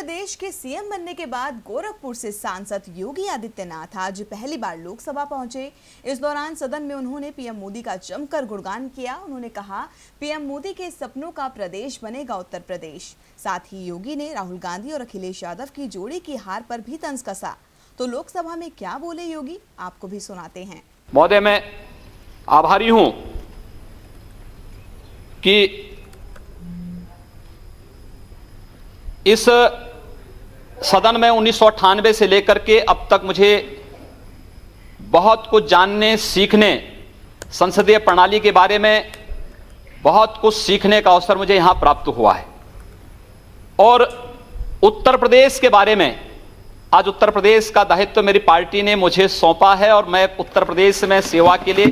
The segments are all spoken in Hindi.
प्रदेश के सीएम बनने के बाद गोरखपुर से सांसद योगी आदित्यनाथ आज पहली बार लोकसभा पहुंचे। इस दौरान सदन में उन्होंने पीएम मोदी का जमकर गुणगान किया। उन्होंने कहा, पीएम मोदी के सपनों का प्रदेश बनेगा उत्तर प्रदेश। साथ ही योगी ने राहुल गांधी और अखिलेश यादव की जोड़ी की हार पर भी तंज कसा। तो लोकसभा में क्या बोले योगी, आपको भी सुनाते हैं। महोदय, मैं आभारी हूं कि इस सदन में 1998 से लेकर के अब तक मुझे बहुत कुछ जानने, सीखने, संसदीय प्रणाली के बारे में बहुत कुछ सीखने का अवसर मुझे यहां प्राप्त हुआ है। और उत्तर प्रदेश के बारे में आज उत्तर प्रदेश का दायित्व मेरी पार्टी ने मुझे सौंपा है और मैं उत्तर प्रदेश में सेवा के लिए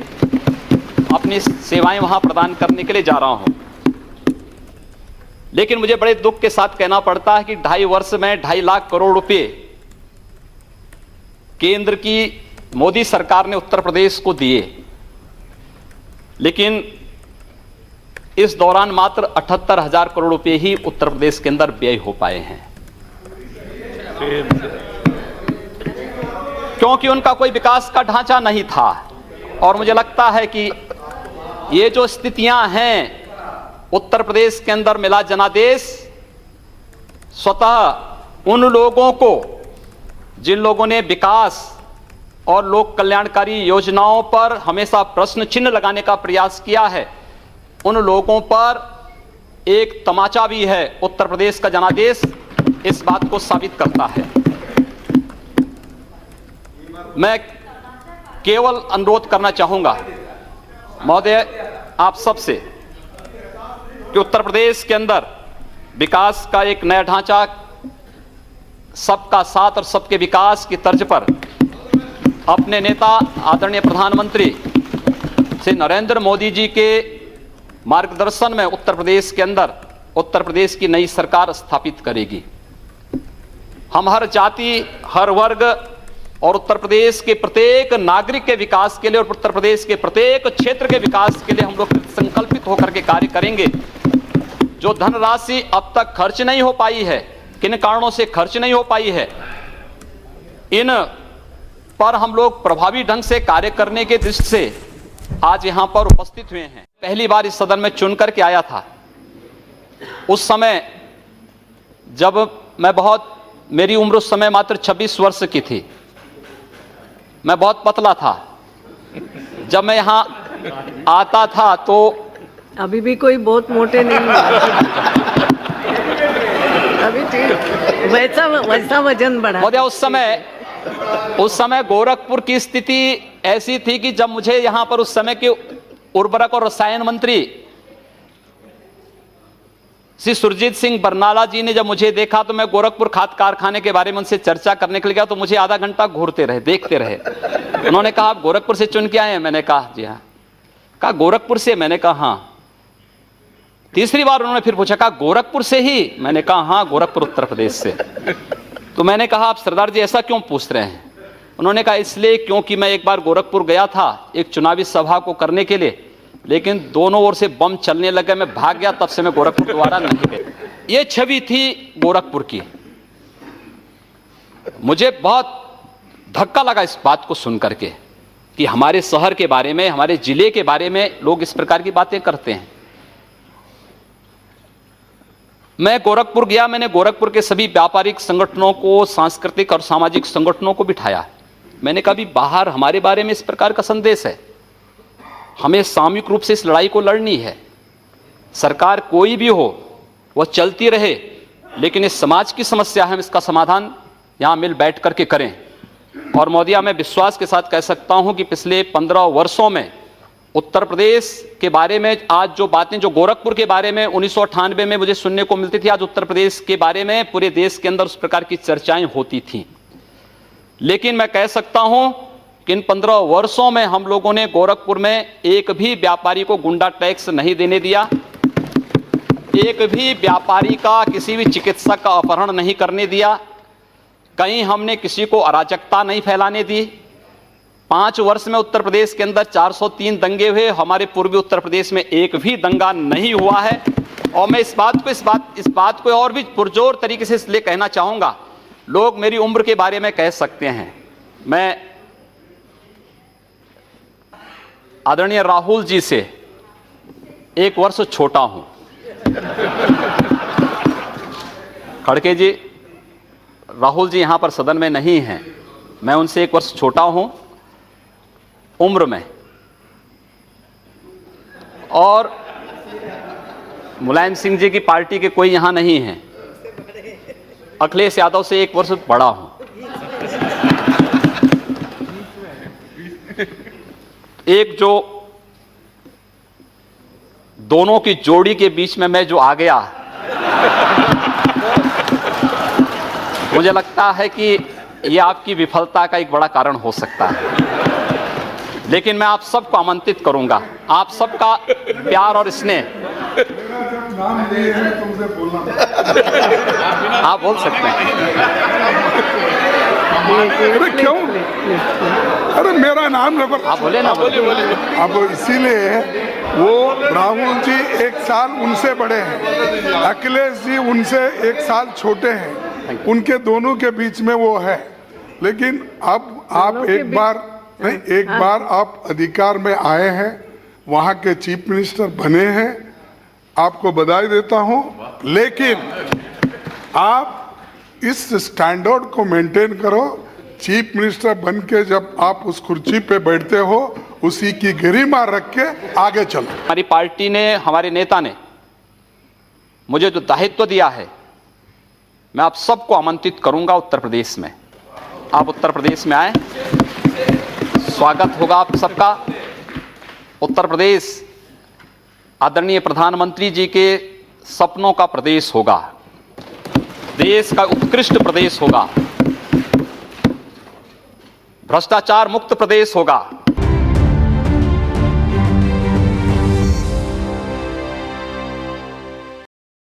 अपनी सेवाएं वहां प्रदान करने के लिए जा रहा हूं। लेकिन मुझे बड़े दुख के साथ कहना पड़ता है कि 2.5 वर्ष में 2.5 लाख करोड़ रुपए केंद्र की मोदी सरकार ने उत्तर प्रदेश को दिए, लेकिन इस दौरान मात्र 78,000 करोड़ रुपए ही उत्तर प्रदेश के अंदर व्यय हो पाए हैं, क्योंकि उनका कोई विकास का ढांचा नहीं था। और मुझे लगता है कि ये जो स्थितियां हैं उत्तर प्रदेश के अंदर मिला जनादेश स्वतः उन लोगों को जिन लोगों ने विकास और लोक कल्याणकारी योजनाओं पर हमेशा प्रश्न चिन्ह लगाने का प्रयास किया है, उन लोगों पर एक तमाचा भी है। उत्तर प्रदेश का जनादेश इस बात को साबित करता है। मैं केवल अनुरोध करना चाहूंगा महोदय आप सबसे कि उत्तर प्रदेश के अंदर विकास का एक नया ढांचा, सबका साथ और सबके विकास की तर्ज पर अपने नेता आदरणीय प्रधानमंत्री श्री नरेंद्र मोदी जी के मार्गदर्शन में उत्तर प्रदेश के अंदर उत्तर प्रदेश की नई सरकार स्थापित करेगी। हम हर जाति, हर वर्ग और उत्तर प्रदेश के प्रत्येक नागरिक के विकास के लिए और उत्तर प्रदेश के प्रत्येक क्षेत्र के विकास के लिए हम लोग संकल्पित होकर के कार्य करेंगे। जो धनराशि अब तक खर्च नहीं हो पाई है, किन कारणों से खर्च नहीं हो पाई है, इन पर हम लोग प्रभावी ढंग से कार्य करने के दृष्टि से आज यहां पर उपस्थित हुए हैं। पहली बार इस सदन में चुन करके आया था। उस समय जब मेरी उम्र उस समय मात्र 26 वर्ष की थी, मैं बहुत पतला था। जब मैं यहां आता था तो अभी भी कोई बहुत मोटे नहीं अभी ठीक वैसा वजन बढ़ा। महोदय, उस समय गोरखपुर की स्थिति ऐसी थी कि जब मुझे यहां पर उस समय के उर्वरक और रसायन मंत्री श्री सुरजीत सिंह बरनाला जी ने जब मुझे देखा तो मैं गोरखपुर खाद कारखाने के बारे में उनसे चर्चा करने के लिए गया तो मुझे आधा घंटा घूरते रहे, देखते रहे। उन्होंने कहा, आप गोरखपुर से चुन के आए हैं? मैंने कहा जी हाँ। कहा गोरखपुर से? मैंने कहा हाँ। तीसरी बार उन्होंने फिर पूछा, कहा गोरखपुर से ही? मैंने कहा हाँ, गोरखपुर उत्तर प्रदेश से। तो मैंने कहा, आप सरदार जी ऐसा क्यों पूछ रहे हैं? उन्होंने कहा इसलिए क्योंकि मैं एक बार गोरखपुर गया था एक चुनावी सभा को करने के लिए, लेकिन दोनों ओर से बम चलने लगे, मैं भाग गया, तब से मैं गोरखपुर दोबारा नहीं गया। ये छवि थी गोरखपुर की। मुझे बहुत धक्का लगा इस बात को सुन करके कि हमारे शहर के बारे में, हमारे जिले के बारे में लोग इस प्रकार की बातें करते हैं। मैं गोरखपुर गया, मैंने गोरखपुर के सभी व्यापारिक संगठनों को, सांस्कृतिक और सामाजिक संगठनों को बिठाया। मैंने कहा भी बाहर हमारे बारे में इस प्रकार का संदेश है, हमें सामूहिक रूप से इस लड़ाई को लड़नी है। सरकार कोई भी हो वह चलती रहे, लेकिन इस समाज की समस्या है, हम इसका समाधान यहां मिल बैठ करके करें। और महोदया, मैं विश्वास के साथ कह सकता हूं कि पिछले 15 वर्षों में उत्तर प्रदेश के बारे में आज जो बातें जो गोरखपुर के बारे में 1998 में मुझे सुनने को मिलती थी, आज उत्तर प्रदेश के बारे में पूरे देश के अंदर उस प्रकार की चर्चाएं होती थीं। लेकिन मैं कह सकता हूं कि इन 15 वर्षों में हम लोगों ने गोरखपुर में एक भी व्यापारी को गुंडा टैक्स नहीं देने दिया, एक भी व्यापारी का, किसी भी चिकित्सक का अपहरण नहीं करने दिया, कहीं हमने किसी को अराजकता नहीं फैलाने दी। 5 वर्ष में उत्तर प्रदेश के अंदर 403 दंगे हुए, हमारे पूर्वी उत्तर प्रदेश में एक भी दंगा नहीं हुआ है। और मैं इस बात को और भी पुरजोर तरीके से इसलिए कहना चाहूंगा, लोग मेरी उम्र के बारे में कह सकते हैं, मैं आदरणीय राहुल जी से 1 वर्ष छोटा हूं। खड़गे जी, राहुल जी यहां पर सदन में नहीं हैं, मैं उनसे 1 वर्ष छोटा हूं उम्र में, और मुलायम सिंह जी की पार्टी के कोई यहां नहीं है, अखिलेश यादव से 1 वर्ष बड़ा हूं। एक जो दोनों की जोड़ी के बीच में मैं जो आ गया, मुझे लगता है कि यह आपकी विफलता का एक बड़ा कारण हो सकता है। लेकिन मैं आप सबको आमंत्रित करूंगा, आप सबका प्यार और स्नेह, नाम लिए हैं तुमसे बोलना, आप बोल सकते हैं। अरे क्यों? अरे मेरा नाम रखो, आप बोले ना, बोले। अब इसीलिए वो राहुल जी 1 साल उनसे बड़े हैं, अखिलेश जी उनसे 1 साल छोटे हैं, उनके दोनों के बीच में वो है। लेकिन अब आप एक बार आप अधिकार में आए हैं, वहाँ के चीफ मिनिस्टर बने हैं, आपको बधाई देता हूँ। लेकिन आप इस स्टैंडर्ड को मेंटेन करो, चीफ मिनिस्टर बन के जब आप उस कुर्सी पे बैठते हो, उसी की गरिमा रख के आगे चलो। हमारी पार्टी ने, हमारे नेता ने मुझे जो दायित्व दिया है, मैं आप सबको आमंत्रित करूंगा उत्तर प्रदेश में। आप उत्तर प्रदेश में आए, स्वागत होगा आप सबका। उत्तर प्रदेश आदरणीय प्रधानमंत्री जी के सपनों का प्रदेश होगा, देश का उत्कृष्ट प्रदेश होगा, भ्रष्टाचार मुक्त प्रदेश होगा,